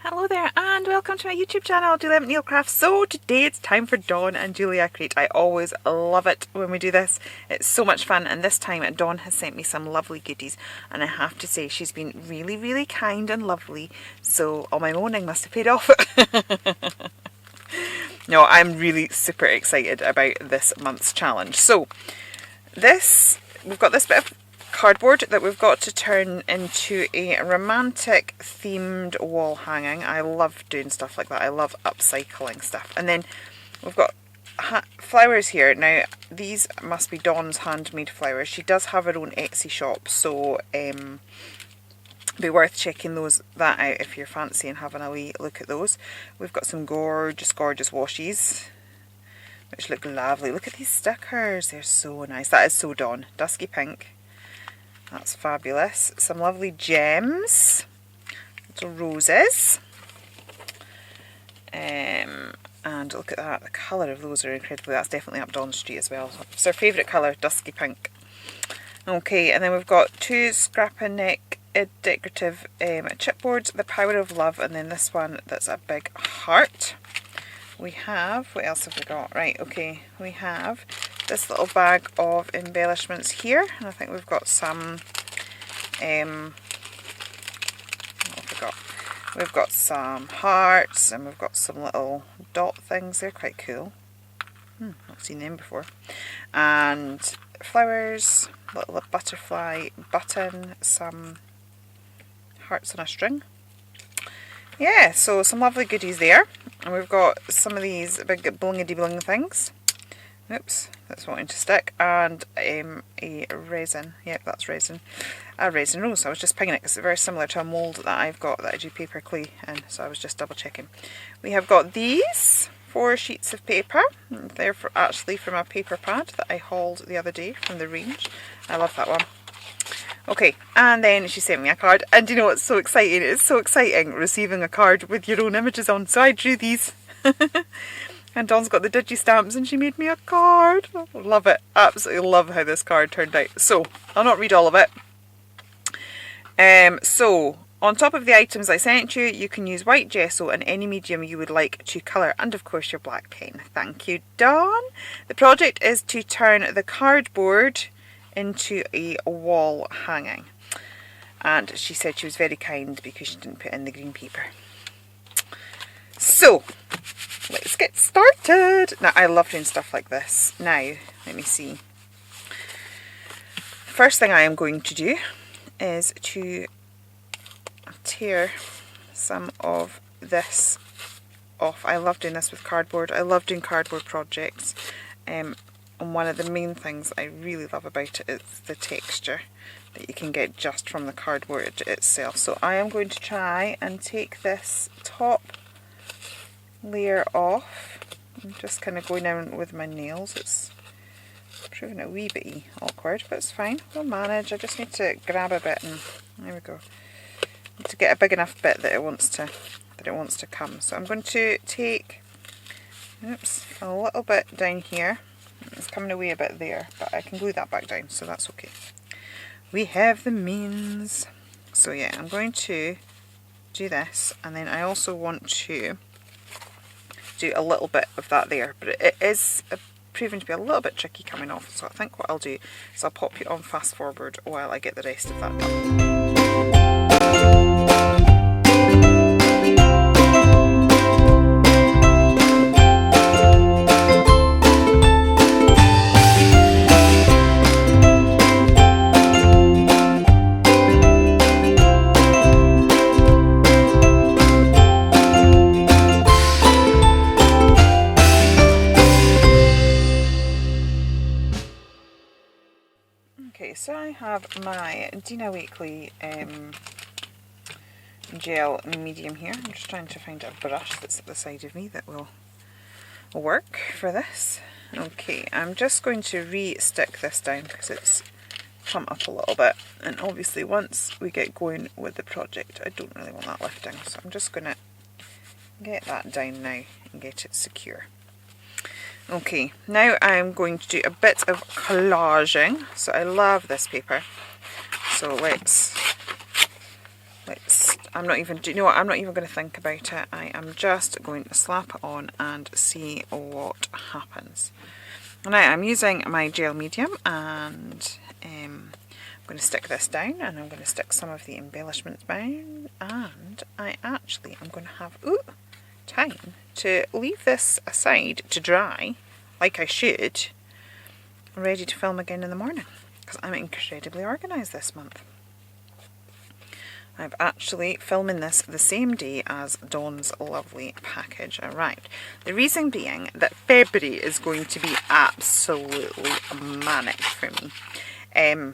Hello there and welcome to my YouTube channel, Do Lemon Nail Crafts. So today it's time for Dawn and Julia Create. I always love it when we do this. It's so much fun, and this time Dawn has sent me some lovely goodies, and I have to say she's been really kind and lovely, so all my moaning must have paid off. No, I'm really super excited about this month's challenge. So we've got this bit of cardboard that we've got to turn into a romantic themed wall hanging. I love doing stuff like that. I love upcycling stuff. And then we've got flowers here. Now these must be Dawn's handmade flowers. She does have her own Etsy shop, so be worth checking that out if you're fancy and having a wee look at those. We've got some gorgeous washes which look lovely. Look at these stickers, they're so nice. That is so Dawn. Dusky pink. That's fabulous. Some lovely gems, little roses, and look at that, the colour of those are incredible. That's definitely up Dawn's street as well. It's our favourite colour, dusky pink. Okay, and then we've got two scrap and neck decorative chipboards, the power of love, and then this one that's a big heart. We have, what else have we got? Right, okay, we have this little bag of embellishments here, and I think we've got some, what have we got? We've got some hearts, and we've got some little dot things. They're quite cool. Not seen them before. And flowers, little butterfly button, some hearts on a string. Yeah, so some lovely goodies there. And we've got some of these big blingedy bling things. Oops, that's wanting to stick. And a resin. Yep, that's resin. A resin rose. I was just pinging it because it's very similar to a mould that I've got that I do paper clay in. So I was just double checking. We have got these 4 sheets of paper. They're actually from a paper pad that I hauled the other day from the range. I love that one. Okay, and then she sent me a card, and you know what's so exciting? It's so exciting receiving a card with your own images on. So I drew these. And Dawn's got the digi stamps and she made me a card. Love it. Absolutely love how this card turned out. So I'll not read all of it. So on top of the items I sent you, you can use white gesso and any medium you would like to colour, and of course your black pen. Thank you, Dawn. The project is to turn the cardboard into a wall hanging, and she said she was very kind because she didn't put in the green paper. So let's get started. Now I love doing stuff like this. Now let me see. First thing I am going to do is to tear some of this off. I love doing this with cardboard. I love doing cardboard projects, and one of the main things I really love about it is the texture that you can get just from the cardboard itself. So I am going to try and take this top layer off. I'm just kind of going in with my nails. It's proving a wee bit awkward, but it's fine. We'll manage. I just need to grab a bit, and there we go. Need to get a big enough bit that it wants to come. So I'm going to take, oops, a little bit down here. It's coming away a bit there, but I can glue that back down, so that's okay. We have the means. So yeah, I'm going to do this, and then I also want to do a little bit of that there, but it is proving to be a little bit tricky coming off, so I think what I'll do is I'll pop you on fast forward while I get the rest of that done. Okay, so I have my Dina Wakley gel medium here. I'm just trying to find a brush that's at the side of me that will work for this. Okay, I'm just going to re-stick this down because it's come up a little bit, and obviously once we get going with the project I don't really want that lifting, so I'm just going to get that down now and get it secure. Okay, now I'm going to do a bit of collaging. So I love this paper. So let's I'm not even, do you know what, I'm not even going to think about it. I am just going to slap it on and see what happens. Now I'm using my gel medium, and I'm going to stick this down, and I'm going to stick some of the embellishments down, and I actually am going to have time to leave this aside to dry like I should, ready to film again in the morning, because I'm incredibly organised this month. I'm actually filming this the same day as Dawn's lovely package arrived. The reason being that February is going to be absolutely manic for me.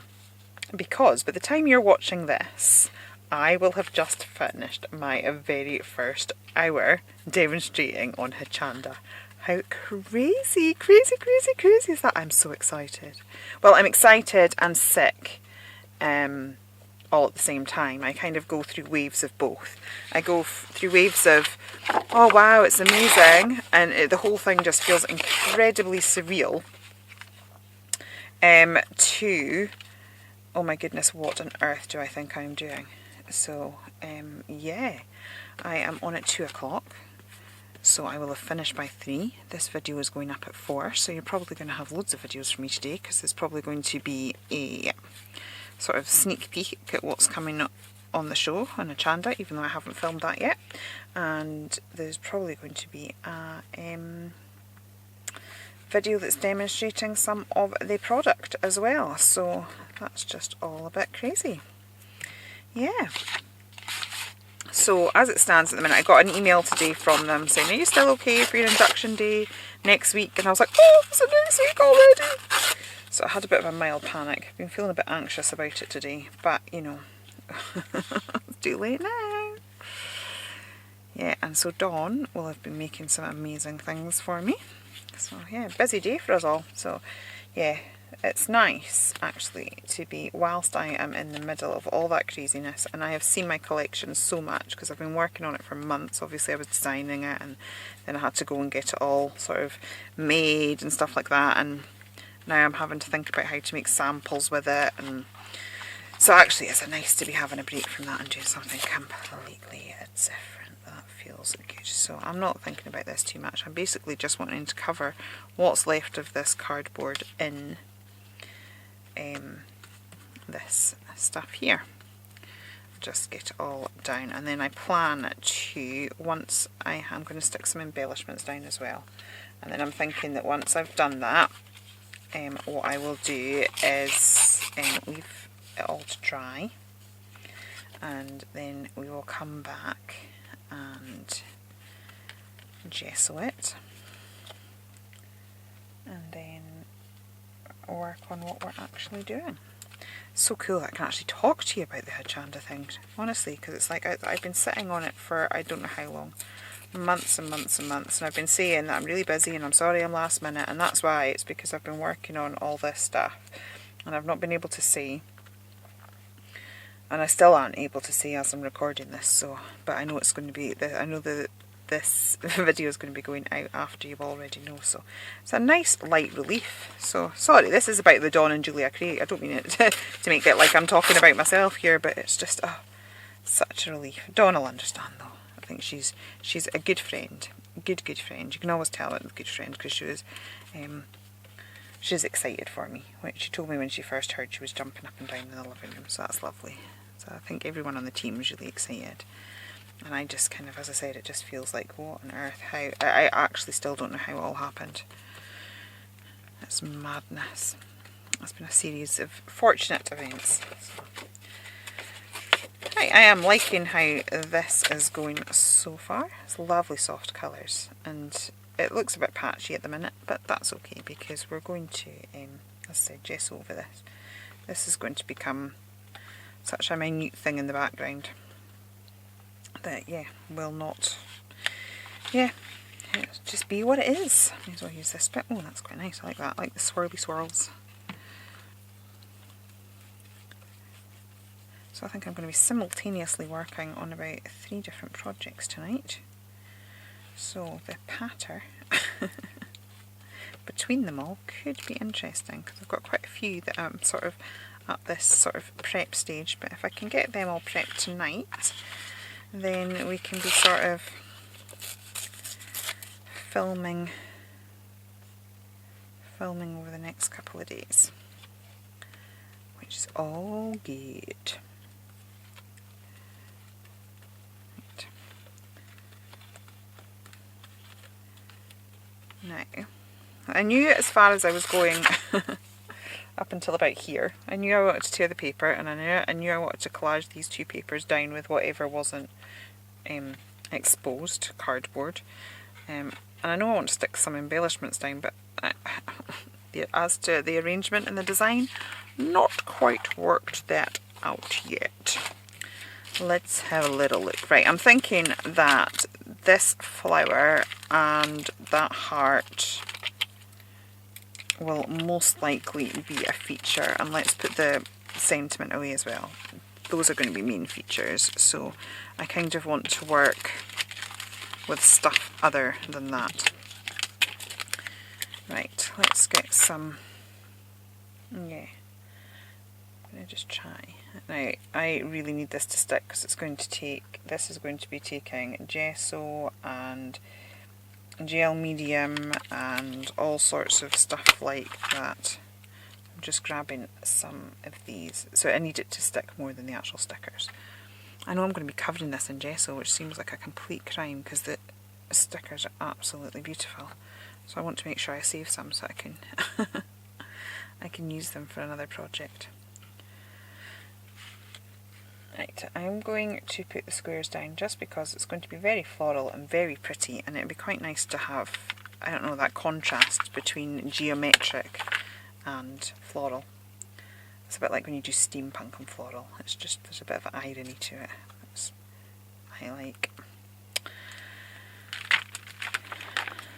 Because by the time you're watching this, I will have just finished my very first hour demonstrating on Hochanda. How crazy is that? I'm so excited. Well, I'm excited and sick. All at the same time. I kind of go through waves of both. I go through waves of, oh wow, it's amazing, and the whole thing just feels incredibly surreal, to, oh my goodness, what on earth do I think I'm doing? So, yeah, I am on at 2 o'clock, so I will have finished by 3. This video is going up at 4, so you're probably going to have loads of videos from me today, because there's probably going to be a sort of sneak peek at what's coming up on the show on Hochanda, even though I haven't filmed that yet. And there's probably going to be a video that's demonstrating some of the product as well. So that's just all a bit crazy. Yeah. So as it stands at the minute, I got an email today from them saying, are you still okay for your induction day next week? And I was like, oh, is it next week already? So I had a bit of a mild panic. I've been feeling a bit anxious about it today, but you know, it's too late now. Yeah, and so Dawn will have been making some amazing things for me. So yeah, busy day for us all. So yeah, it's nice actually to be, whilst I am in the middle of all that craziness, and I have seen my collection so much because I've been working on it for months. Obviously I was designing it, and then I had to go and get it all sort of made and stuff like that, and now I'm having to think about how to make samples with it, and so actually it's nice to be having a break from that and doing something completely different. That feels good. So I'm not thinking about this too much. I'm basically just wanting to cover what's left of this cardboard in this stuff here. Just get it all down, and then I plan to, once I'm going to stick some embellishments down as well, and then I'm thinking that once I've done that, what I will do is leave it all to dry, and then we will come back and gesso it, and then work on what we're actually doing. It's so cool that I can actually talk to you about the Hochanda thing, honestly, because it's like I've been sitting on it for I don't know how long. Months and months and months, and I've been saying that I'm really busy and I'm sorry I'm last minute, and that's why. It's because I've been working on all this stuff and I've not been able to see, and I still aren't able to see as I'm recording this. So, but I know it's going to be, I know that this video is going to be going out after you already know, so it's a nice light relief. So sorry, this is about the Dawn and Julia Craig. I don't mean it to make it like I'm talking about myself here, but it's just such a relief. Dawn will understand though. I think she's a good friend, good friend. You can always tell it was a good friend, because she was excited for me. She told me when she first heard, she was jumping up and down in the living room, so that's lovely. So I think everyone on the team was really excited, and I just kind of, as I said, it just feels like, what on earth, how, I actually still don't know how it all happened. It's madness. It's been a series of fortunate events. So. I am liking how this is going so far. It's lovely soft colours, and it looks a bit patchy at the minute, but that's okay, because we're going to, as I said, gesso over this. This is going to become such a minute thing in the background that, yeah, will not, yeah, it'll just be what it is. May as well use this bit. Oh, that's quite nice. I like that. I like the swirly swirls. So I think I'm going to be simultaneously working on about 3 different projects tonight. So the patter between them all could be interesting, because I've got quite a few that I'm sort of at this sort of prep stage, but if I can get them all prepped tonight, then we can be sort of filming over the next couple of days, which is all good. Right. Now, I knew as far as I was going up until about here, I knew I wanted to tear the paper, and I knew I wanted to collage these two papers down with whatever wasn't exposed cardboard. And I know I want to stick some embellishments down, but as to the arrangement and the design, not quite worked that out yet. Let's have a little look. Right, I'm thinking that this flower and that heart will most likely be a feature, and let's put the sentiment away as well. Those are going to be main features, so I kind of want to work with stuff other than that. Right, let's get some, yeah, I'm going to just try. Now, I really need this to stick because it's going to take, this is going to be taking gesso and gel medium and all sorts of stuff like that. I'm just grabbing some of these, so I need it to stick more than the actual stickers. I know I'm going to be covering this in gesso, which seems like a complete crime because the stickers are absolutely beautiful. So I want to make sure I save some so I can I can use them for another project. Right, I'm going to put the squares down just because it's going to be very floral and very pretty, and it'd be quite nice to have, I don't know, that contrast between geometric and floral. It's a bit like when you do steampunk and floral. It's just, there's a bit of an irony to it. That's I like.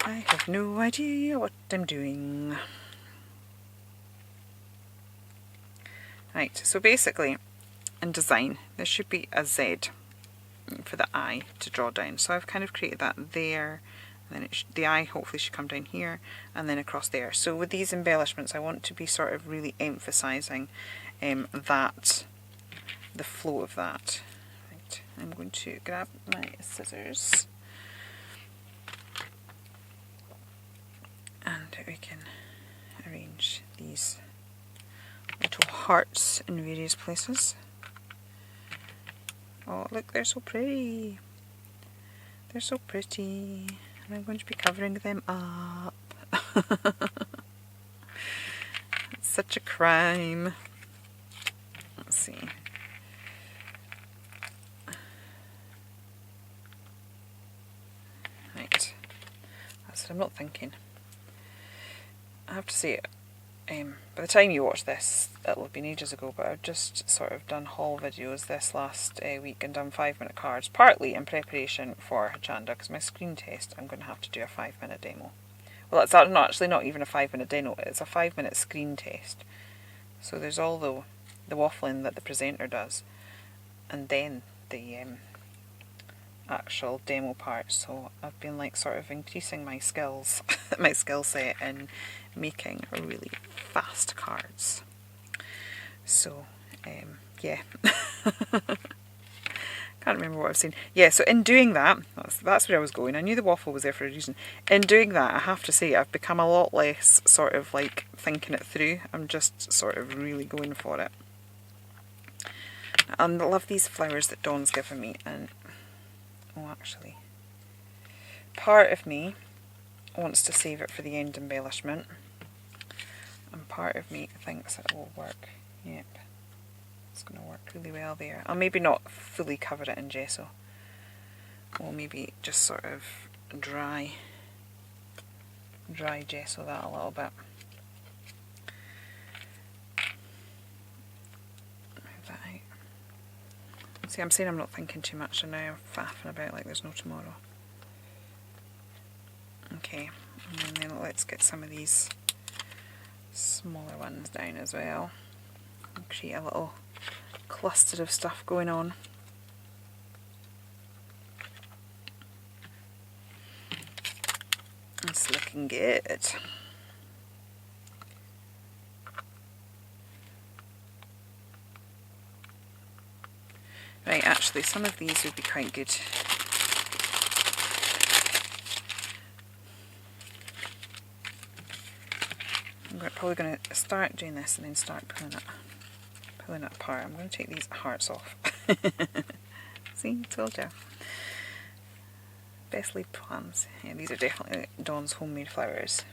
I have no idea what I'm doing. Right, so basically in design there should be a Z for the eye to draw down. So I've kind of created that there, and then the eye hopefully should come down here and then across there. So with these embellishments I want to be sort of really emphasising that, the flow of that. Right, I'm going to grab my scissors and we can arrange these little hearts in various places. Oh look, they're so pretty. They're so pretty. And I'm going to be covering them up. It's such a crime. Let's see. Right. That's what I'm not thinking. I have to say, by the time you watch this, it'll have been ages ago, but I've just sort of done haul videos this last week and done 5-minute cards, partly in preparation for Hochanda, because my screen test I'm going to have to do a 5-minute demo. Well, it's actually not even a 5-minute demo, it's a 5-minute screen test. So there's all the waffling that the presenter does, and then the actual demo part. So I've been like sort of increasing my skills, my skill set in making really fast cards. So yeah. Can't remember what I've seen. Yeah, so in doing that, that's where I was going. I knew the waffle was there for a reason. In doing that, I have to say I've become a lot less sort of like thinking it through. I'm just sort of really going for it. And I love these flowers that Dawn's given me, and oh, actually, part of me wants to save it for the end embellishment, and part of me thinks it will work. Yep, it's going to work really well there. I'll maybe not fully cover it in gesso. We'll maybe just sort of dry gesso that a little bit. Move that out. See, I'm saying I'm not thinking too much, and now I'm faffing about like there's no tomorrow. Okay, and then let's get some of these smaller ones down as well and create a little cluster of stuff going on. It's looking good. Right, actually actually some of these would be quite good. I'm probably going to start doing this and then start pulling it apart. I'm going to take these hearts off. See, told you. Best laid plans. Yeah, these are definitely Dawn's homemade flowers.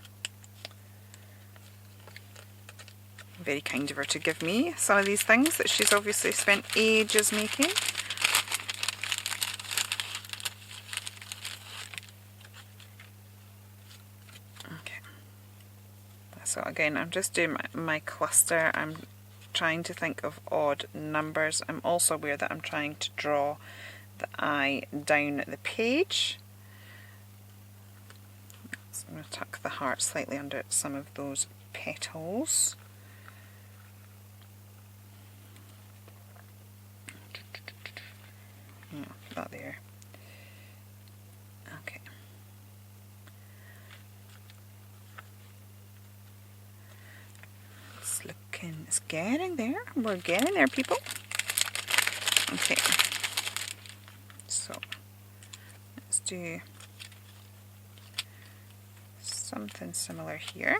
Very kind of her to give me some of these things that she's obviously spent ages making. Okay. So again, I'm just doing my cluster. I'm trying to think of odd numbers. I'm also aware that I'm trying to draw the eye down the page. So I'm going to tuck the heart slightly under some of those petals. Yeah, put that there. Okay. It's looking, it's getting there. We're getting there, people. Okay. So let's do something similar here.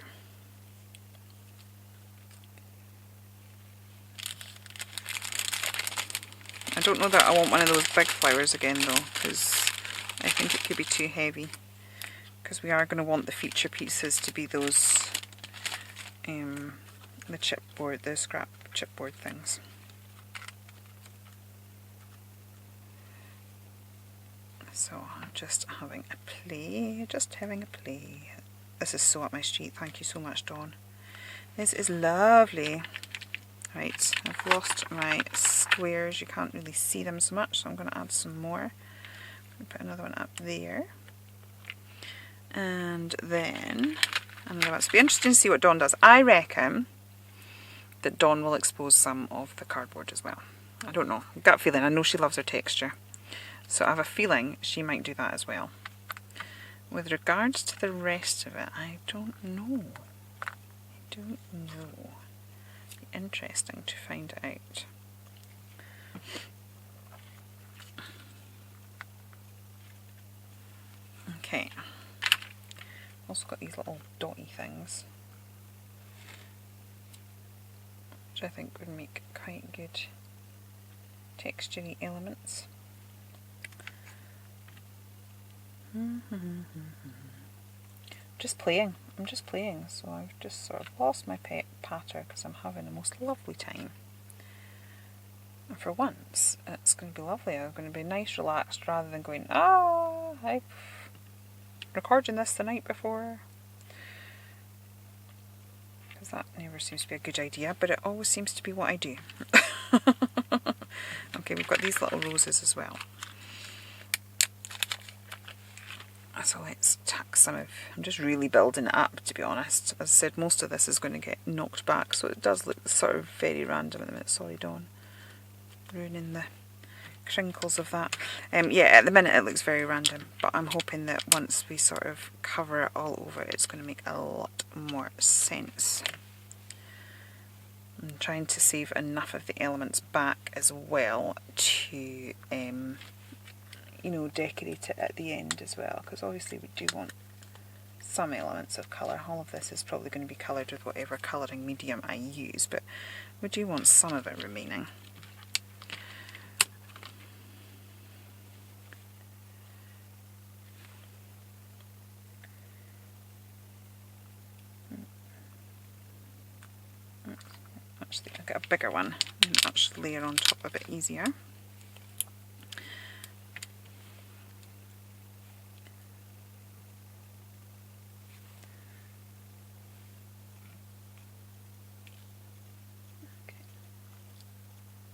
I don't know that I want one of those big flowers again though, because I think it could be too heavy, because we are going to want the feature pieces to be those the chipboard, the scrap chipboard things. So I'm just having a play, This is so up my street. Thank you so much, Dawn. This is lovely. Right, I've lost my squares. You can't really see them so much, so I'm going to add some more. I'm going to put another one up there. And then, it's be interesting to see what Dawn does. I reckon that Dawn will expose some of the cardboard as well. I don't know. Gut feeling. I know she loves her texture. So I have a feeling she might do that as well. With regards to the rest of it, I don't know. Interesting to find out. Okay. Also got these little dotty things, which I think would make quite good textury elements. I'm just playing, so I've just sort of lost my pet patter because I'm having the most lovely time. And for once, it's going to be lovely. I'm going to be nice, relaxed, rather than going, I'm recording this the night before. Because that never seems to be a good idea, but it always seems to be what I do. Okay, we've got these little roses as well. So let's tuck some of, I'm just really building it up, to be honest. As I said, most of this is going to get knocked back, so it does look sort of very random at the minute. Sorry, Dawn, ruining the crinkles of that. Yeah, at the minute it looks very random, but I'm hoping that once we sort of cover it all over, it's going to make a lot more sense. I'm trying to save enough of the elements back as well to you know, decorate it at the end as well, because obviously we do want some elements of colour. All of this is probably going to be coloured with whatever colouring medium I use, but we do want some of it remaining. Actually, I'll get a bigger one and actually layer on top a bit easier.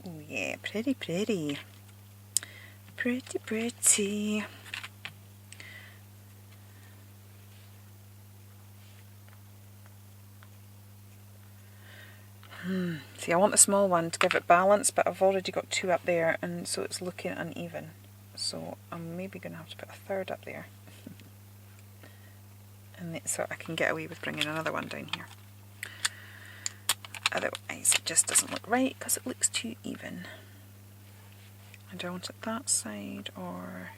Oh yeah, pretty, pretty. Pretty, pretty. See, I want the small one to give it balance, but I've already got two up there, and so it's looking uneven. So I'm maybe going to have to put a third up there. And so I can get away with bringing another one down here. Otherwise it just doesn't look right because it looks too even. do I want it that side, or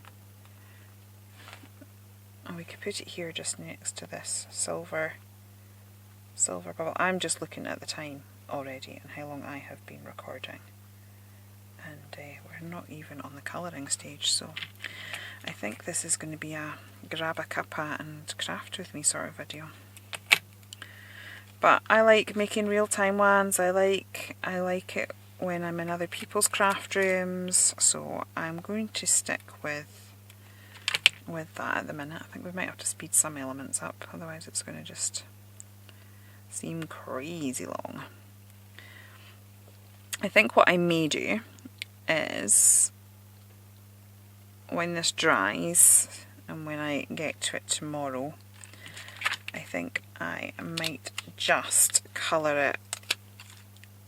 we could put it here just next to this silver bubble. I'm just looking at the time already and how long I have been recording, and we're not even on the colouring stage, so I think this is going to be a grab a cuppa and craft with me sort of video. But I like making real-time ones. I like it when I'm in other people's craft rooms, so I'm going to stick with that at the minute. I think we might have to speed some elements up, otherwise it's going to just seem crazy long. I think what I may do is, when this dries and when I get to it tomorrow, I think I might just colour it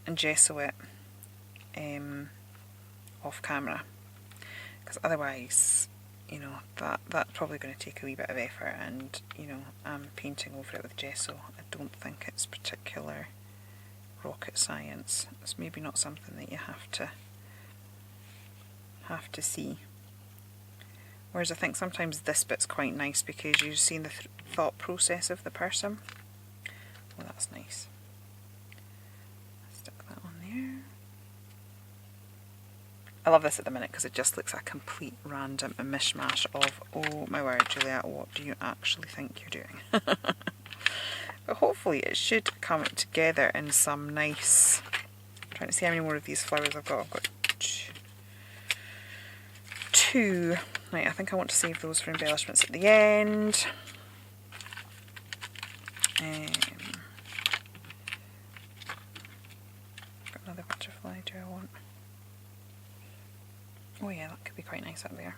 and gesso it off camera, because otherwise, you know, that's probably going to take a wee bit of effort, and you know, I'm painting over it with gesso. I don't think it's particular rocket science. It's maybe not something that you have to see. Whereas I think sometimes this bit's quite nice because you're seeing the thought process of the person. Well, that's nice. Stick that on there. I love this at the minute because it just looks a complete random mishmash of, oh my word, Juliet, what do you actually think you're doing? But hopefully it should come together in some nice... I'm trying to see how many more of these flowers I've got. I've got two. Right, I think I want to save those for embellishments at the end. Got another butterfly, do I want? Oh yeah, that could be quite nice up there.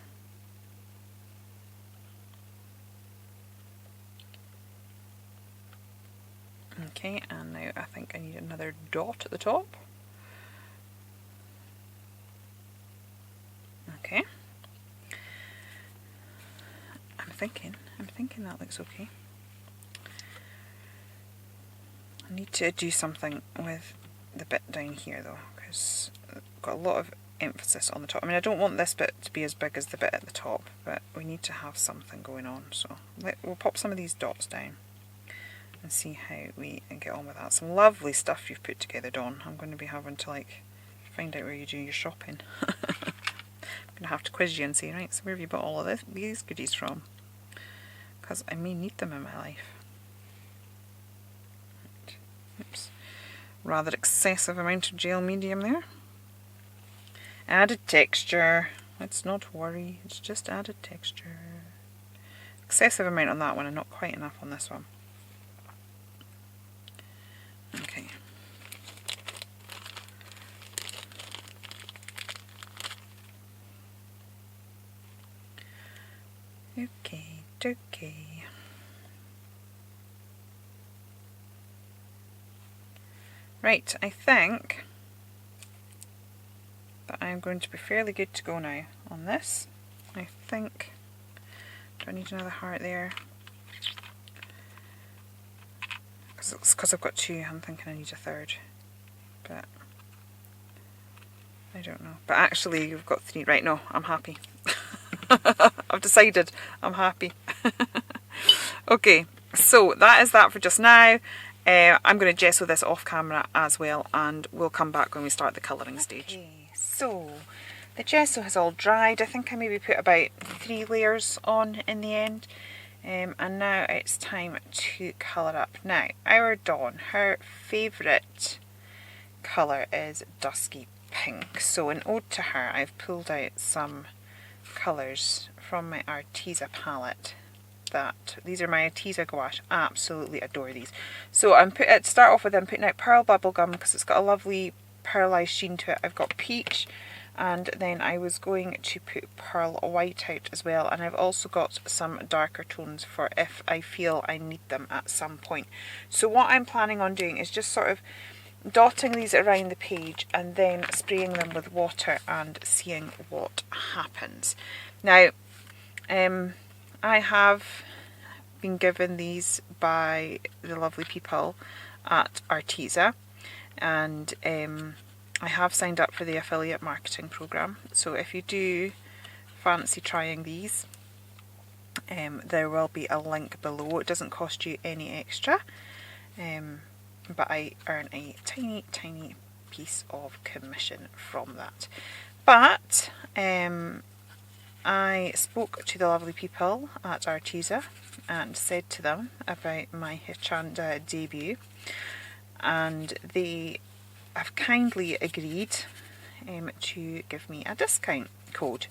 Okay, and now I think I need another dot at the top. Okay. I'm thinking that looks okay. I need to do something with the bit down here though, because I've got a lot of emphasis on the top. I mean, I don't want this bit to be as big as the bit at the top, but we need to have something going on, so we'll pop some of these dots down and see how we get on with that. Some lovely stuff you've put together, Dawn. I'm going to be having to like find out where you do your shopping. I'm going to have to quiz you and say, right, so where have you bought all of these goodies from? Because I may need them in my life. Right. Oops. Rather excessive amount of gel medium there. Added texture. Let's not worry, it's just added texture. Excessive amount on that one and not quite enough on this one. Okay. Okay. Right, I think that I'm going to be fairly good to go now on this. I think, do I need another heart there? Because I've got two, I'm thinking I need a third, but I don't know. But actually you've got three. Right, no, I'm happy. I've decided I'm happy. Okay, so that is that for just now. I'm going to gesso this off camera as well, and we'll come back when we start the colouring stage. Okay, so the gesso has all dried. I think I maybe put about 3 layers on in the end. And now it's time to colour up. Now, our Dawn, her favourite colour is dusky pink. So in ode to her, I've pulled out some colours from my Arteza palette. These are my Arteza gouache. I absolutely adore these. So to start off with, I'm putting out Pearl Bubblegum because it's got a lovely pearlized sheen to it. I've got Peach, and then I was going to put Pearl White out as well, and I've also got some darker tones for if I feel I need them at some point. So what I'm planning on doing is just sort of dotting these around the page and then spraying them with water and seeing what happens. Now, I have been given these by the lovely people at Arteza, and I have signed up for the affiliate marketing program, so if you do fancy trying these, there will be a link below. It doesn't cost you any extra, but I earn a tiny piece of commission from that. But I spoke to the lovely people at Arteza and said to them about my Hichanda debut, and they have kindly agreed to give me a discount code.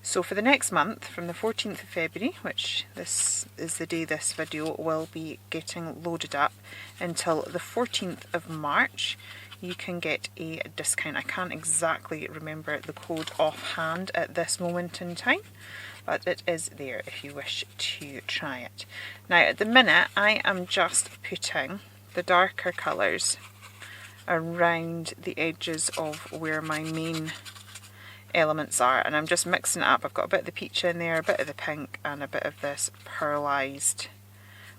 So for the next month, from the 14th of February, which this is the day this video will be getting loaded up, until the 14th of March, you can get a discount. I can't exactly remember the code offhand at this moment in time, but it is there if you wish to try it. Now at the minute I am just putting the darker colours around the edges of where my main elements are, and I'm just mixing it up. I've got a bit of the peach in there, a bit of the pink, and a bit of this pearlised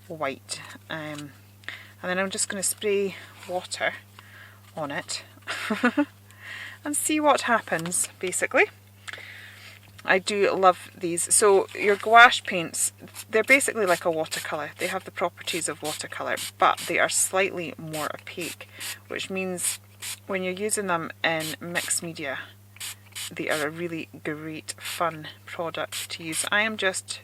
white, and then I'm just going to spray water on it and see what happens. Basically, I do love these. So your gouache paints, they're basically like a watercolour. They have the properties of watercolour, but they are slightly more opaque, which means when you're using them in mixed media, they are a really great fun product to use. I am just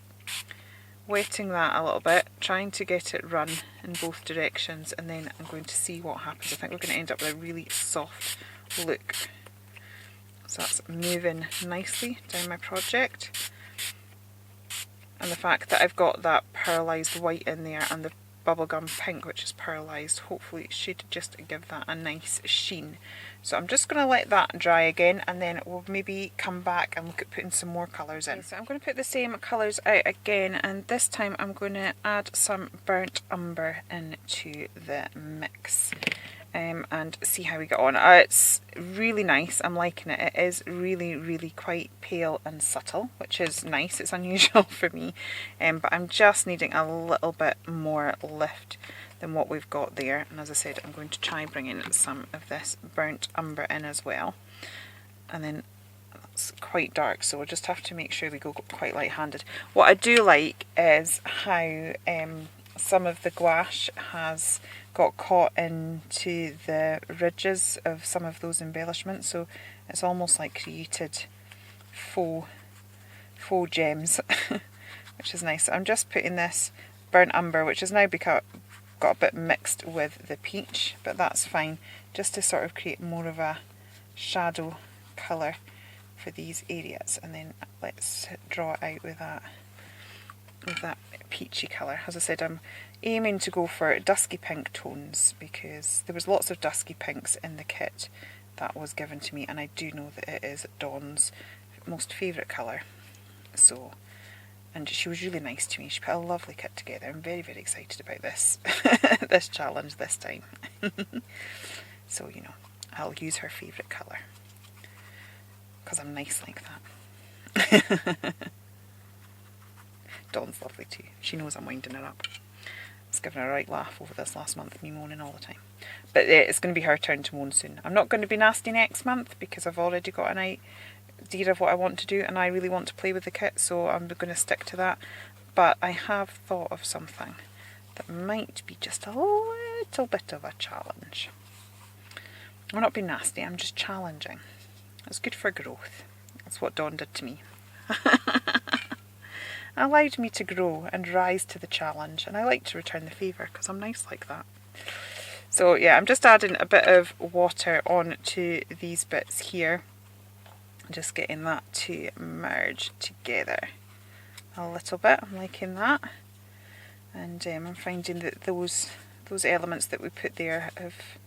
wetting that a little bit, trying to get it run in both directions, and then I'm going to see what happens. I think we're going to end up with a really soft look. So that's moving nicely down my project, and the fact that I've got that pearlised white in there and the bubblegum pink, which is pearlised, hopefully should just give that a nice sheen. So I'm just going to let that dry again, and then we'll maybe come back and look at putting some more colours in. Okay, so I'm going to put the same colours out again, and this time I'm going to add some burnt umber into the mix. And see how we get on. It's really nice, I'm liking it. It is really quite pale and subtle, which is nice. It's unusual for me, but I'm just needing a little bit more lift than what we've got there. And as I said, I'm going to try bringing some of this burnt umber in as well. And then that's quite dark, so we'll just have to make sure we go quite light-handed. What I do like is how some of the gouache has got caught into the ridges of some of those embellishments, so it's almost like created faux gems, which is nice. So I'm just putting this burnt umber, which has now got a bit mixed with the peach, but that's fine, just to sort of create more of a shadow colour for these areas. And then let's draw it out with that peachy colour. As I said, I'm aiming to go for dusky pink tones because there was lots of dusky pinks in the kit that was given to me, and I do know that it is Dawn's most favourite colour. So, and she was really nice to me. She put a lovely kit together. I'm very excited about this this challenge this time. So, you know, I'll use her favourite colour because I'm nice like that. Dawn's lovely too. She knows I'm winding her up. It's given her a right laugh over this last month, me moaning all the time. But it's going to be her turn to moan soon. I'm not going to be nasty next month because I've already got an idea of what I want to do, and I really want to play with the kit, so I'm going to stick to that. But I have thought of something that might be just a little bit of a challenge. I'm not being nasty, I'm just challenging. It's good for growth. That's what Dawn did to me. Allowed me to grow and rise to the challenge, and I like to return the favour because I'm nice like that. So yeah, I'm just adding a bit of water onto these bits here, just getting that to merge together a little bit. I'm liking that, and I'm finding that those elements that we put there have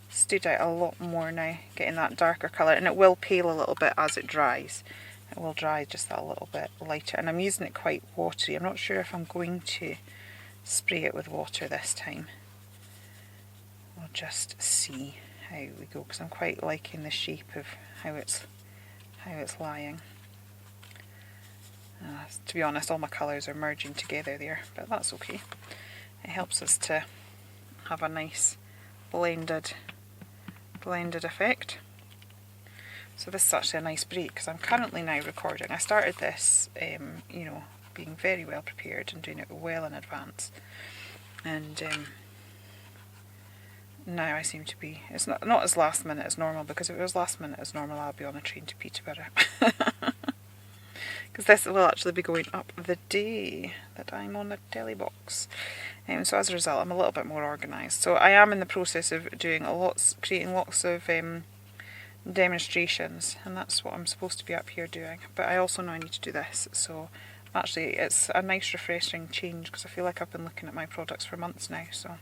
stood out a lot more now, getting that darker colour, and it will pale a little bit as it dries. It will dry just that little bit lighter, and I'm using it quite watery. I'm not sure if I'm going to spray it with water this time. We'll just see how we go, because I'm quite liking the shape of how it's lying. To be honest, all my colours are merging together there, but that's okay. It helps us to have a nice blended effect. So this is actually a nice break because I'm currently now recording. I started this, you know, being very well prepared and doing it well in advance. And now I seem to be, it's not as last minute as normal, because if it was last minute as normal I'll be on a train to Peterborough. Because this will actually be going up the day that I'm on the telly box. So as a result I'm a little bit more organised. So I am in the process of creating lots of demonstrations, and that's what I'm supposed to be up here doing, but I also know I need to do this. So actually it's a nice refreshing change, because I feel like I've been looking at my products for months now, so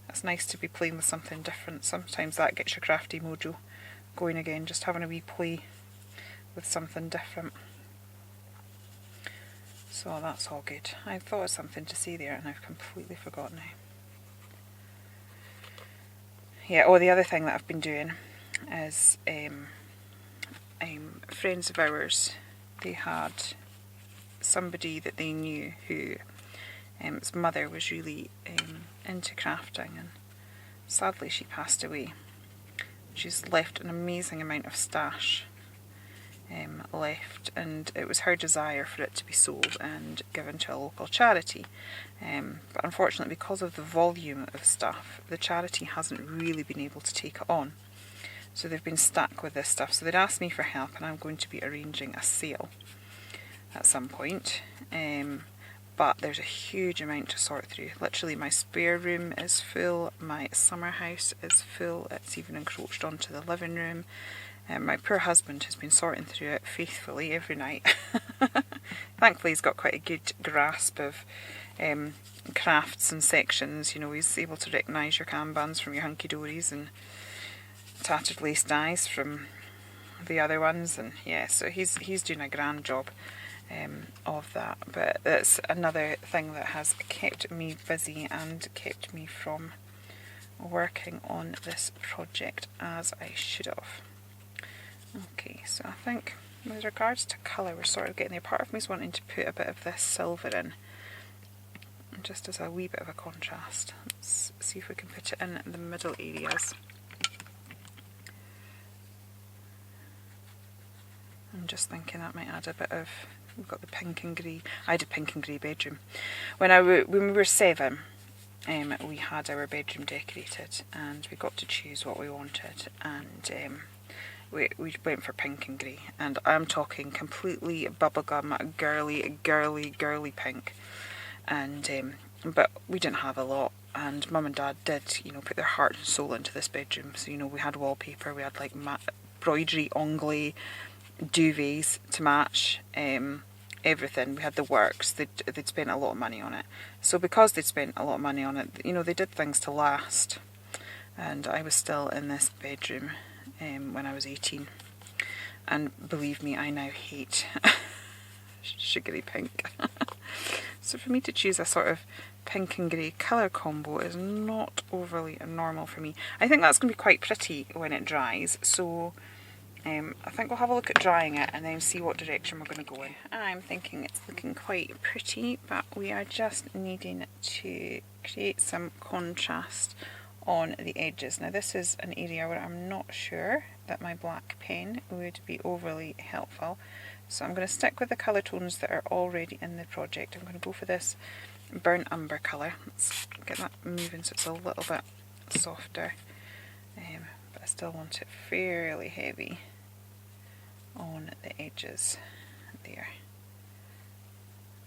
it's nice to be playing with something different. Sometimes that gets your crafty mojo going again, just having a wee play with something different. So that's all good. I thought of something to say there and I've completely forgotten now. Yeah, oh, the other thing that I've been doing is friends of ours, they had somebody that they knew who his mother was really into crafting, and sadly she passed away. She's left an amazing amount of stash left, and it was her desire for it to be sold and given to a local charity. But unfortunately, because of the volume of stuff, the charity hasn't really been able to take it on. So they've been stuck with this stuff. So they'd asked me for help, and I'm going to be arranging a sale at some point. But there's a huge amount to sort through. Literally my spare room is full, my summer house is full, it's even encroached onto the living room. My poor husband has been sorting through it faithfully every night. Thankfully he's got quite a good grasp of crafts and sections. You know, he's able to recognise your Kanbans from your hunky-dories and tattered lace dies from the other ones, and yeah, so he's doing a grand job of that. But that's another thing that has kept me busy and kept me from working on this project as I should have. Okay, so I think with regards to colour we're sort of getting there. Part of me is wanting to put a bit of this silver in, just as a wee bit of a contrast. Let's see if we can put it in the middle areas. I'm just thinking that might add a bit of, we've got the pink and grey. I had a pink and grey bedroom. When we were 7, we had our bedroom decorated and we got to choose what we wanted, and we went for pink and grey, and I'm talking completely bubblegum, girly pink. And but we didn't have a lot, and Mum and Dad did, you know, put their heart and soul into this bedroom. So, you know, we had wallpaper, we had like embroidery, onglet, duvets to match, everything. We had the works. They'd spent a lot of money on it. So because they'd spent a lot of money on it, you know, they did things to last. And I was still in this bedroom when I was 18, and believe me, I now hate sugary pink. So for me to choose a sort of pink and grey colour combo is not overly normal for me. I think that's going to be quite pretty when it dries, so I think we'll have a look at drying it and then see what direction we're going to go in. I'm thinking it's looking quite pretty, but we are just needing to create some contrast on the edges. Now this is an area where I'm not sure that my black pen would be overly helpful, so I'm going to stick with the colour tones that are already in the project. I'm going to go for this burnt umber colour. Let's get that moving so it's a little bit softer, but I still want it fairly heavy on the edges there.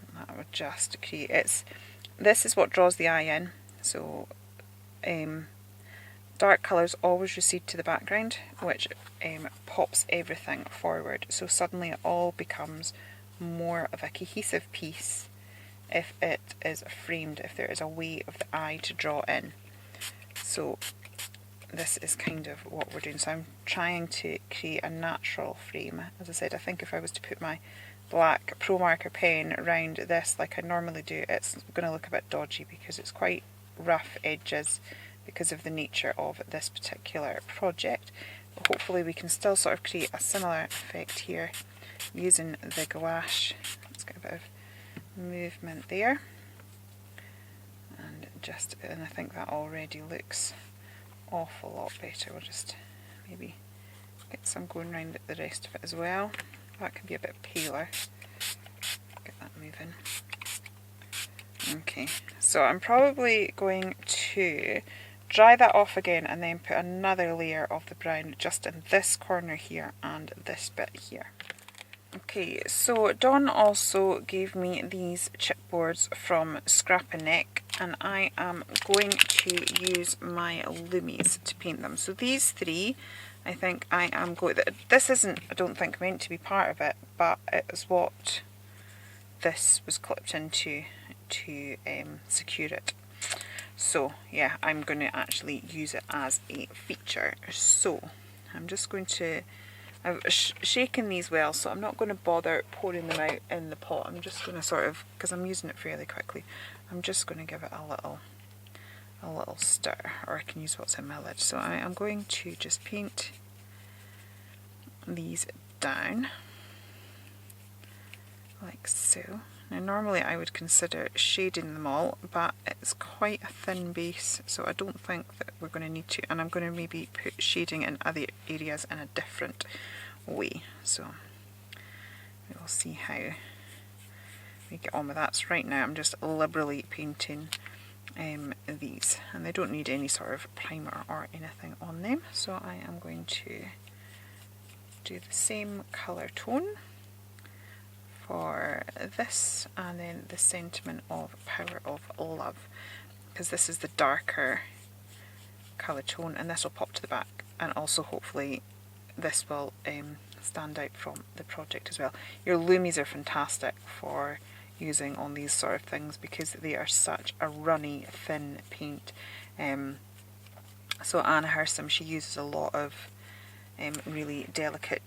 And that would just create, this is what draws the eye in. So dark colours always recede to the background, which pops everything forward. So suddenly it all becomes more of a cohesive piece if it is framed, if there is a way of the eye to draw in. So this is kind of what we're doing. So I'm trying to create a natural frame. As I said, I think if I was to put my black Pro Marker pen around this like I normally do, it's going to look a bit dodgy because it's quite rough edges because of the nature of this particular project. But hopefully we can still sort of create a similar effect here using the gouache. Let's get a bit of movement there, and I think that already looks awful lot better. We'll just maybe Get some going around the rest of it as well. That can be a bit paler. Get that moving. Okay, so I'm probably going to dry that off again and then put another layer of the brown just in this corner here and this bit here. Okay, so Dawn also gave me these chipboards from Scrap and Neck, and I am going to use my Loomies to paint them. So these three, I think I am going... This isn't, I don't think, meant to be part of it, but it is what this was clipped into to secure it. So yeah, I'm going to actually use it as a feature. So I'm just going to... I've shaken these well, so I'm not going to bother pouring them out in the pot. I'm just going to sort of, because I'm using it fairly quickly, I'm just going to give it a little stir, or I can use what's in my lid. So I am going to just paint these down like so. Now normally I would consider shading them all, but it's quite a thin base, so I don't think that we're going to need to, and I'm going to maybe put shading in other areas in a different way. So we'll see how we get on with that. So right now I'm just liberally painting these, and they don't need any sort of primer or anything on them, so I am going to do the same colour tone for this, and then the Sentiment of Power of Love, because this is the darker colour tone, and this will pop to the back, and also hopefully this will stand out from the project as well. Your Loomies are fantastic for using on these sort of things because they are such a runny, thin paint. So Anna Hersom, she uses a lot of really delicate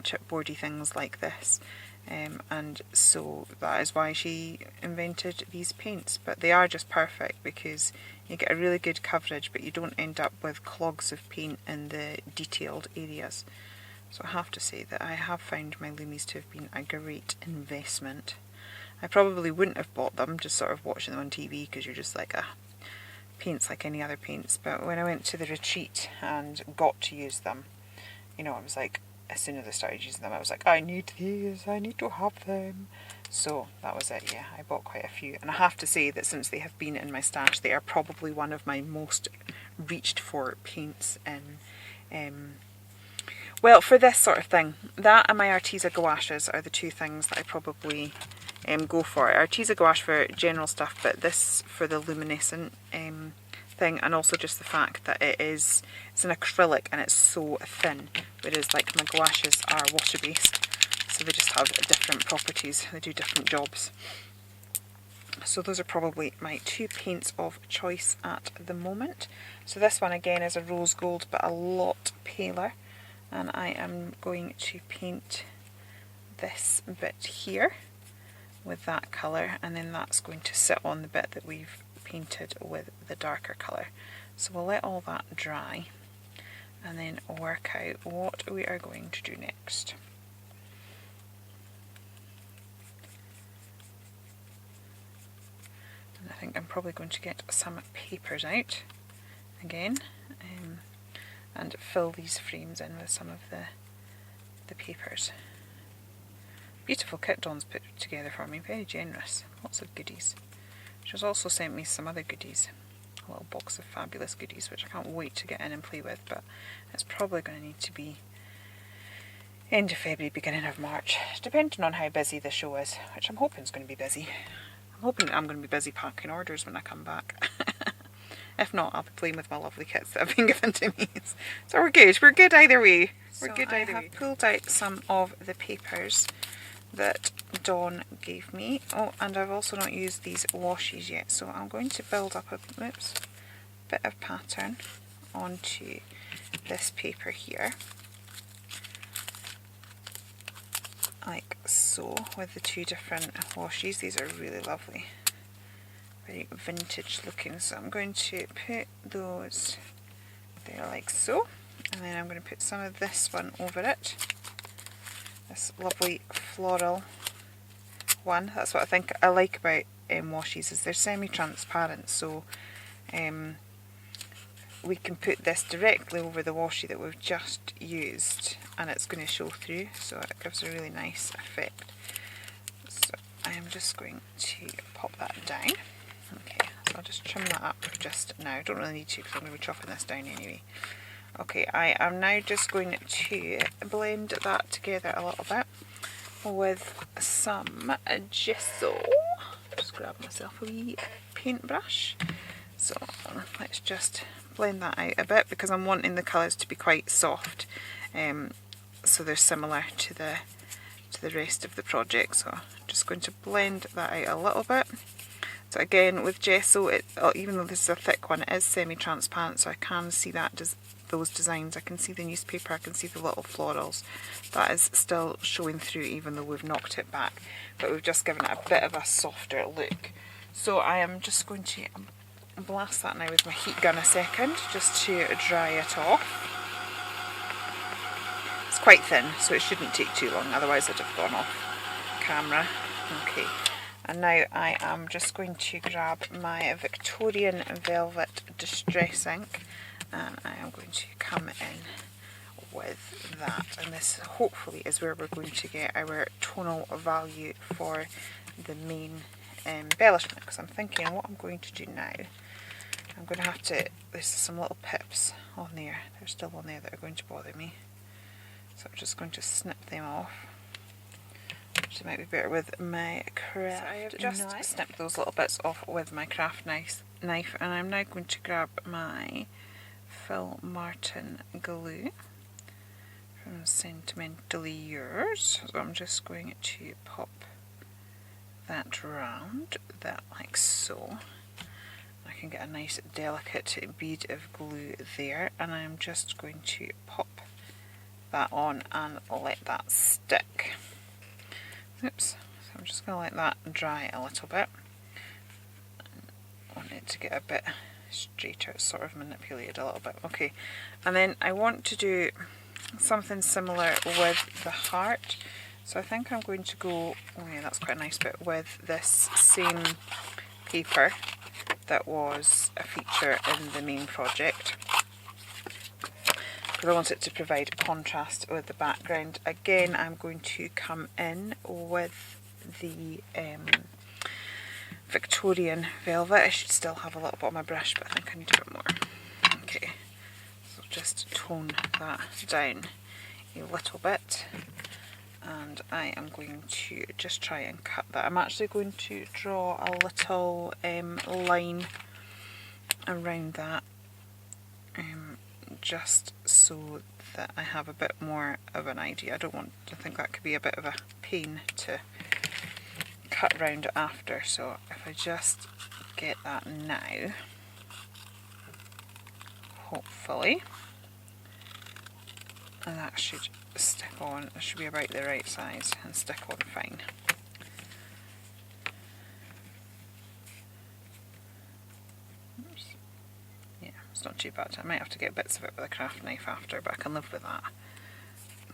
chipboardy things like this. And so that is why she invented these paints, but they are just perfect because you get a really good coverage, but you don't end up with clogs of paint in the detailed areas. So I have to say that I have found my Loomies to have been a great investment. I probably wouldn't have bought them just sort of watching them on TV, because you're just like, paints like any other paints, but when I went to the retreat and got to use them, you know, I was like, as soon as I started using them, I was like, I need these, I need to have them. So that was it, yeah, I bought quite a few. And I have to say that since they have been in my stash, they are probably one of my most reached for paints in, well, for this sort of thing. That and my Arteza gouaches are the two things that I probably go for. Arteza gouache for general stuff, but this for the luminescent thing, and also just the fact that it's an acrylic and it's so thin, whereas like my gouaches are water based, so they just have different properties, they do different jobs. So those are probably my two paints of choice at the moment. So this one again is a rose gold, but a lot paler, and I am going to paint this bit here with that colour, and then that's going to sit on the bit that we've painted with the darker colour. So we'll let all that dry and then work out what we are going to do next. And I think I'm probably going to get some papers out again and fill these frames in with some of the papers. Beautiful kit Dawn's put together for me, very generous, lots of goodies. She's also sent me some other goodies, a little box of fabulous goodies which I can't wait to get in and play with, but it's probably going to need to be end of February, beginning of March, depending on how busy the show is, which I'm hoping is going to be busy. I'm hoping I'm going to be busy packing orders when I come back. If not, I'll be playing with my lovely kits that have been given to me. So we're good either way. I have pulled out some of the papers that Dawn gave me. Oh, and I've also not used these washes yet, so I'm going to build up a bit of pattern onto this paper here, like so, with the two different washes. These are really lovely, very vintage looking, so I'm going to put those there like so, and then I'm going to put some of this one over it. This lovely floral one. That's what I think I like about washes, is they're semi-transparent, so we can put this directly over the washi that we've just used and it's going to show through, so it gives a really nice effect. So I am just going to pop that down. Okay, so I'll just trim that up just now. I don't really need to because I'm going to be chopping this down anyway. Okay, I am now just going to blend that together a little bit with some gesso. Just grab myself a wee paintbrush. So let's just blend that out a bit because I'm wanting the colours to be quite soft, so they're similar to the rest of the project. So I'm just going to blend that out a little bit. So again, with gesso, even though this is a thick one, it is semi-transparent, so I can see those designs. I can see the newspaper, I can see the little florals. That is still showing through even though we've knocked it back, but we've just given it a bit of a softer look. So I am just going to blast that now with my heat gun a second, just to dry it off. It's quite thin, so it shouldn't take too long, otherwise I'd have gone off camera. Okay. And now I am just going to grab my Victorian Velvet Distress ink and I am going to come in with that, and this hopefully is where we're going to get our tonal value for the main embellishment, because I'm thinking what I'm going to do now, I'm going to have to, there's some little pips on there, they're still on there that are going to bother me, so I'm just going to snip them off. Which might be better with my craft knife. So I have just snipped those little bits off with my craft knife, and I'm now going to grab my Phil Martin glue from Sentimentally Yours. So I'm just going to pop that round, that like so. I can get a nice delicate bead of glue there, and I'm just going to pop that on and let that stick. Oops, so I'm just going to let that dry a little bit. I want it to get a bit straighter, it's sort of manipulated a little bit. Okay, and then I want to do something similar with the heart. So I think I'm going to go, oh yeah, that's quite a nice bit, with this same paper that was a feature in the main project, because I want it to provide contrast with the background. Again, I'm going to come in with the Victorian Velvet. I should still have a little bit on my brush, but I think I need a bit more. Okay, so just tone that down a little bit, and I am going to just try and cut that. I'm actually going to draw a little line around that, just so that I have a bit more of an idea. I think that could be a bit of a pain to cut round after, so if I just get that now, hopefully, and that should stick on, it should be about the right size and stick on fine. Oops. Yeah, it's not too bad. I might have to get bits of it with a craft knife after, but I can live with that.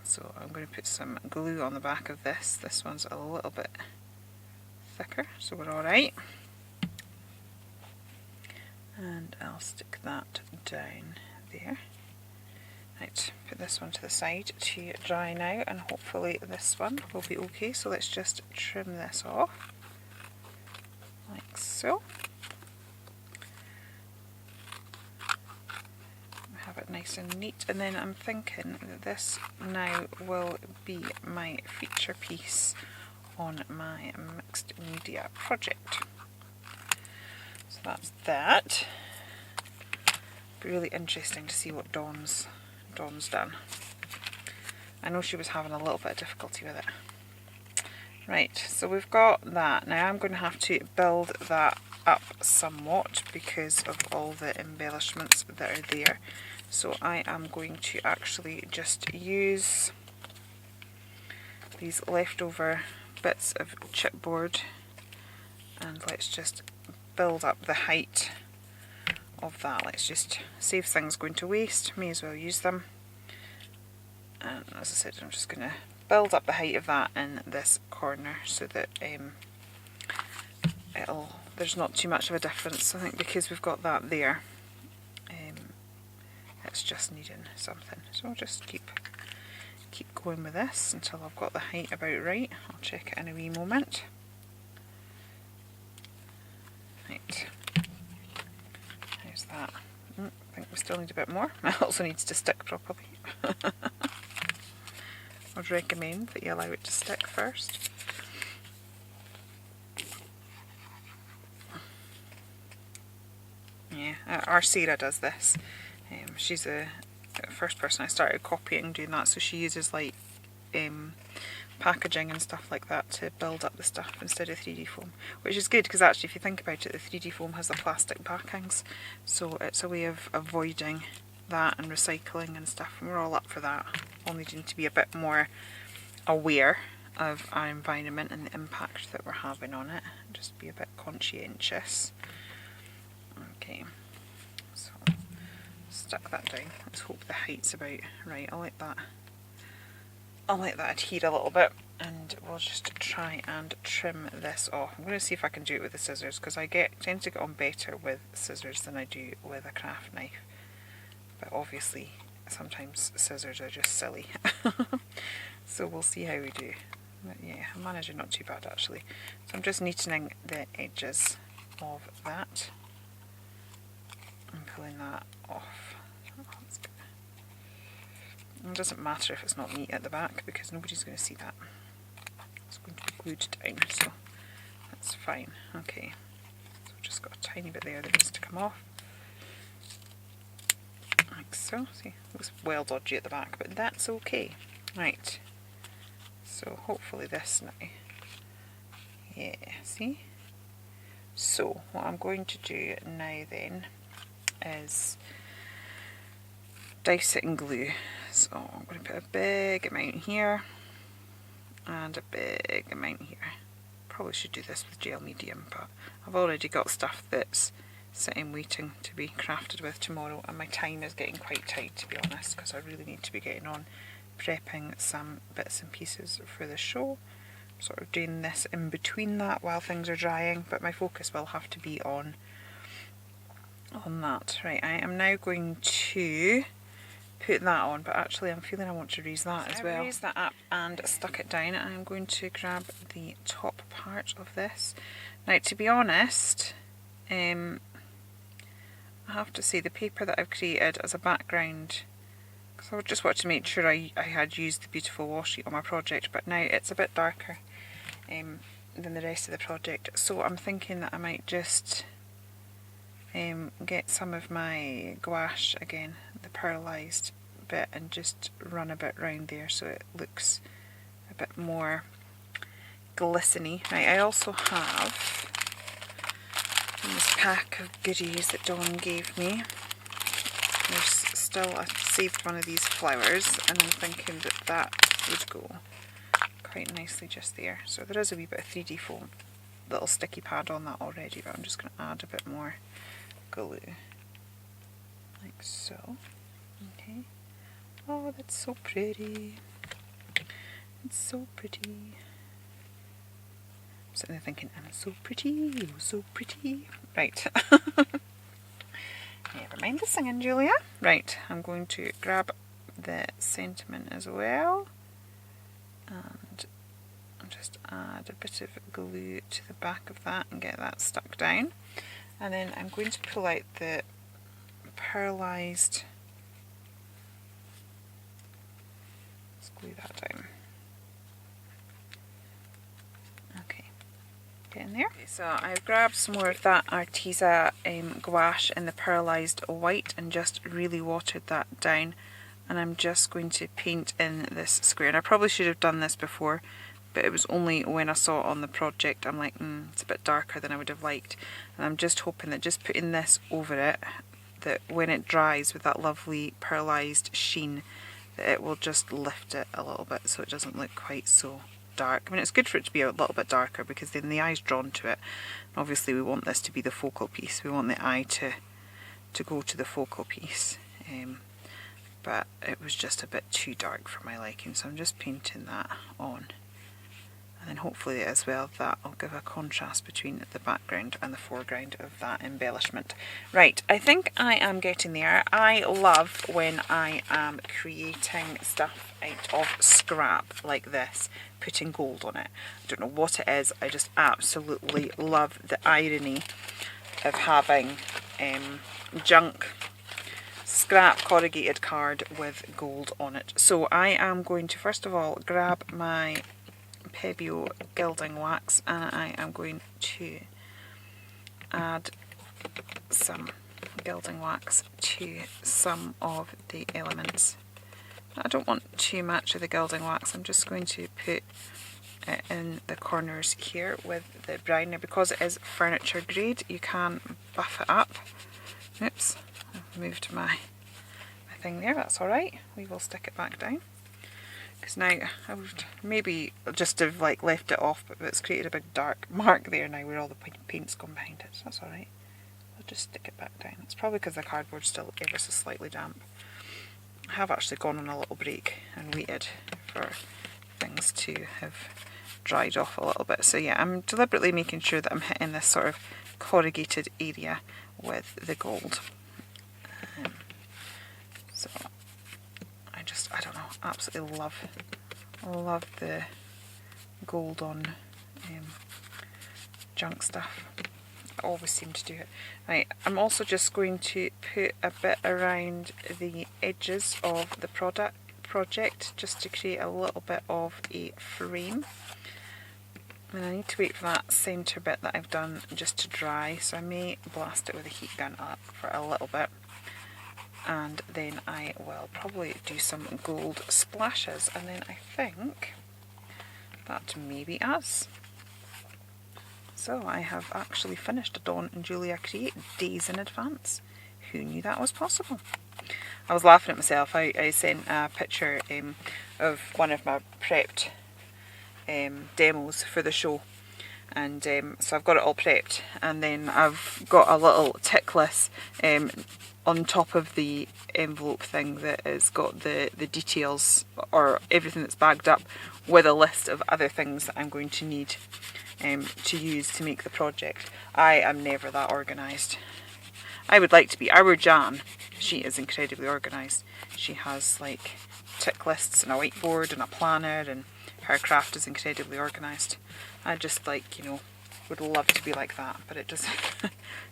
So I'm going to put some glue on the back of this. This one's a little bit thicker, so we're alright. And I'll stick that down there. Right, put this one to the side to dry now, and hopefully this one will be okay. So let's just trim this off, like so. Have it nice and neat, and then I'm thinking that this now will be my feature piece on my mixed media project. So that's that. Be really interesting to see what Dawn's done. I know she was having a little bit of difficulty with it. Right, so we've got that. Now I'm going to have to build that up somewhat because of all the embellishments that are there. So I am going to actually just use these leftover bits of chipboard, and let's just build up the height of that. Let's just save things going to waste, may as well use them. And as I said, I'm just going to build up the height of that in this corner so that there's not too much of a difference. I think because we've got that there, it's just needing something. So I'll just keep going with this until I've got the height about right. I'll check it in a wee moment. Right, how's that? I think we still need a bit more. It also needs to stick properly. I'd recommend that you allow it to stick first. Yeah, our Sarah does this. She's the first person I started copying doing that, so she uses like packaging and stuff like that to build up the stuff instead of 3D foam, which is good because actually if you think about it, the 3D foam has the plastic backings, so it's a way of avoiding that and recycling and stuff, and we're all up for that, all needing to be a bit more aware of our environment and the impact that we're having on it, just be a bit conscientious. Okay, so stuck that down. Let's hope the height's about right. I'll let that adhere a little bit, and we'll just try and trim this off. I'm going to see if I can do it with the scissors, because I tend to get on better with scissors than I do with a craft knife. But obviously, sometimes scissors are just silly. So we'll see how we do. But yeah, I'm managing not too bad actually. So I'm just neatening the edges of that and pulling that off. Oh, that's good. It doesn't matter if it's not neat at the back because nobody's going to see that. It's going to be glued down, so that's fine. Okay, so I've just got a tiny bit there that needs to come off. Like so. See, it looks well dodgy at the back, but that's okay. Right, so hopefully this now. Yeah, see? So what I'm going to do now then is dice it in glue. So I'm going to put a big amount here and a big amount here. Probably should do this with gel medium, but I've already got stuff that's sitting waiting to be crafted with tomorrow, and my time is getting quite tight, to be honest, because I really need to be getting on prepping some bits and pieces for the show. Sort of doing this in between that while things are drying, but my focus will have to be on that. Right, I am now going to put that on, but actually I'm feeling I want to raise that as well. I raised that up and stuck it down, and I'm going to grab the top part of this. Now, to be honest, I have to say the paper that I've created as a background, because I just wanted to make sure I had used the beautiful washi on my project, but now it's a bit darker than the rest of the project, so I'm thinking that I might just get some of my gouache again, the pearlized bit, and just run a bit round there so it looks a bit more glistening. Right, I also have in this pack of goodies that Dawn gave me, there's still, I saved one of these flowers, and I'm thinking that that would go quite nicely just there. So there is a wee bit of 3D foam, little sticky pad on that already, but I'm just going to add a bit more glue, like so. Okay. Oh, that's so pretty. It's so pretty. I'm sitting there thinking, I'm so pretty, you're so pretty. Right. Never mind the singing, Julia. Right, I'm going to grab the sentiment as well, and just add a bit of glue to the back of that and get that stuck down. And then I'm going to pull out the pearlized, let's glue that down. Okay, get in there. Okay, so I've grabbed some more of that Arteza gouache in the pearlized white and just really watered that down, and I'm just going to paint in this square. And I probably should have done this before, but it was only when I saw it on the project I'm like, it's a bit darker than I would have liked, and I'm just hoping that just putting this over it, that when it dries with that lovely pearlized sheen, that it will just lift it a little bit so it doesn't look quite so dark. I mean, it's good for it to be a little bit darker because then the eye's drawn to it. And obviously we want this to be the focal piece, we want the eye to go to the focal piece, but it was just a bit too dark for my liking, so I'm just painting that on And then hopefully as well that will give a contrast between the background and the foreground of that embellishment. Right, I think I am getting there. I love when I am creating stuff out of scrap like this, putting gold on it. I don't know what it is, I just absolutely love the irony of having junk scrap corrugated card with gold on it. So I am going to first of all grab my Pebeo gilding wax and I am going to add some gilding wax to some of the elements. I don't want too much of the gilding wax, I'm just going to put it in the corners here with the brown. Now because it is furniture grade you can buff it up. Oops, I've moved my thing there, that's alright, we will stick it back down. Because now I would maybe just have like left it off, but it's created a big dark mark there now where all the paint's gone behind it, so that's alright. I'll just stick it back down. It's probably because the cardboard's still ever so slightly damp. I have actually gone on a little break and waited for things to have dried off a little bit. So yeah, I'm deliberately making sure that I'm hitting this sort of corrugated area with the gold. So I don't know, absolutely love the gold on junk stuff. I always seem to do it. Right, I'm also just going to put a bit around the edges of the project just to create a little bit of a frame. And I need to wait for that centre bit that I've done just to dry, so I may blast it with a heat gun up for a little bit. And then I will probably do some gold splashes, and then I think that may be us. So I have actually finished a Dawn and Julia Create days in advance. Who knew that was possible? I was laughing at myself. I sent a picture of one of my prepped demos for the show, and so I've got it all prepped, and then I've got a little tick list on top of the envelope thing that has got the details or everything that's bagged up with a list of other things that I'm going to need to use to make the project. I am never that organised. I would like to be. Our Jan, she is incredibly organised. She has like tick lists and a whiteboard and a planner, and her craft is incredibly organised. I just like, you know, would love to be like that, but it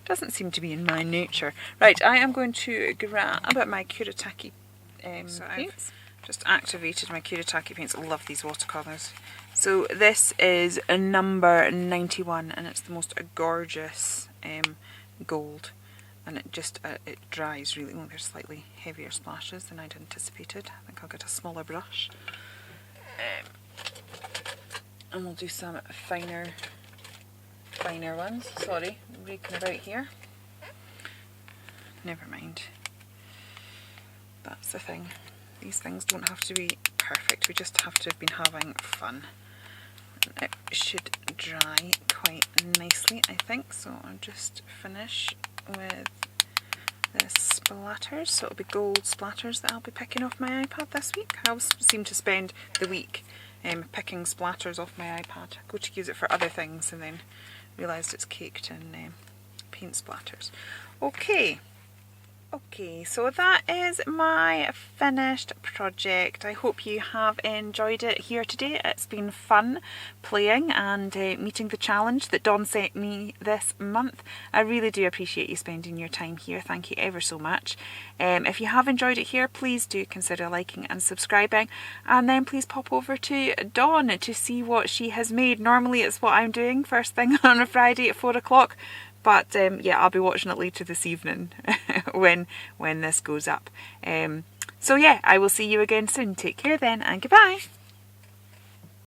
doesn't seem to be in my nature. Right, I am going to grab my Kuretake paints. I've just activated my Kuretake paints. I love these watercolours. So this is a number 91, and it's the most gorgeous gold, and it just it dries really well. There's slightly heavier splashes than I'd anticipated. I think I'll get a smaller brush, and we'll do some finer ones. Sorry, raking about here. Never mind. That's the thing. These things don't have to be perfect. We just have to have been having fun. It should dry quite nicely, I think. So I'll just finish with the splatters. So it'll be gold splatters that I'll be picking off my iPad this week. I always seem to spend the week picking splatters off my iPad. I go to use it for other things and then realised it's caked in paint splatters. Okay, so that is my finished project. I hope you have enjoyed it here today. It's been fun playing and meeting the challenge that Dawn set me this month. I really do appreciate you spending your time here. Thank you ever so much. If you have enjoyed it here, please do consider liking and subscribing, and then please pop over to Dawn to see what she has made. Normally it's what I'm doing first thing on a Friday at 4 o'clock. But yeah, I'll be watching it later this evening when this goes up. So yeah, I will see you again soon. Take care then, and goodbye.